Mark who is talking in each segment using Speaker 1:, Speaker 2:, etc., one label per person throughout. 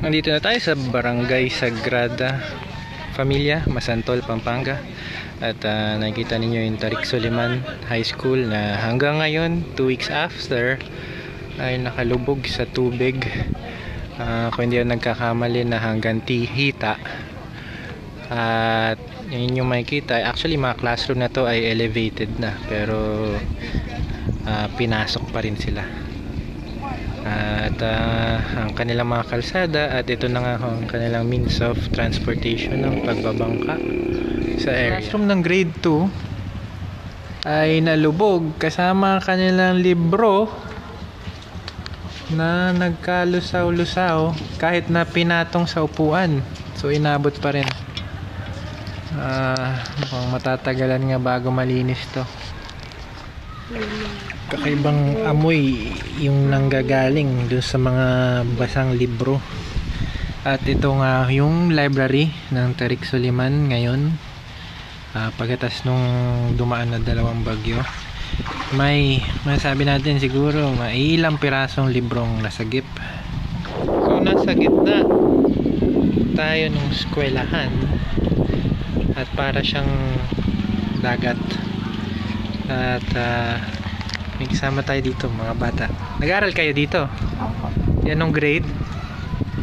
Speaker 1: Nandito na tayo sa Barangay Sagrada Familia, Masantol, Pampanga. At nakikita ninyo yung Tarik Soliman High School na hanggang ngayon, 2 weeks after, ay nakalubog sa tubig. Kung hindi ako nagkakamali na hanggang hita. At yun yung makikita. Actually, mga classroom na to ay elevated na, pero pinasok pa rin sila. At ang kanilang mga kalsada, at ito na nga ang kanilang means of transportation ng pagbabangka sa area. Classroom ng grade 2 ay nalubog kasama ang kanilang libro na nagkalusaw-lusaw kahit na pinatong sa upuan. So inabot pa rin. Mukhang matatagalan nga bago malinis to. Kakaibang amoy yung nanggagaling dun sa mga basang libro. At ito nga yung library ng Tarik Soliman ngayon, pagkatas nung dumaan na 2 bagyo. May masabi natin siguro may ilang pirasong librong nasagip. So nasa gitna tayo ng eskwelahan at para siyang dagat. At may kasama tayo dito, mga bata. Nag-aaral kayo dito?
Speaker 2: Opo.
Speaker 1: Yanong grade?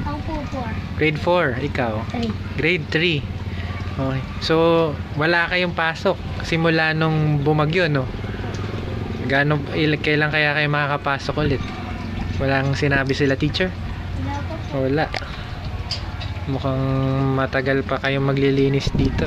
Speaker 2: Opo, 4.
Speaker 1: Grade 4, ikaw?
Speaker 2: 3.
Speaker 1: Grade 3. Okay. So, wala kayong pasok simula nung bumagyo, no? Kailan kaya kayo makakapasok ulit? Walang sinabi sila, teacher?
Speaker 2: Wala po.
Speaker 1: Wala. Mukhang matagal pa kayong maglilinis dito.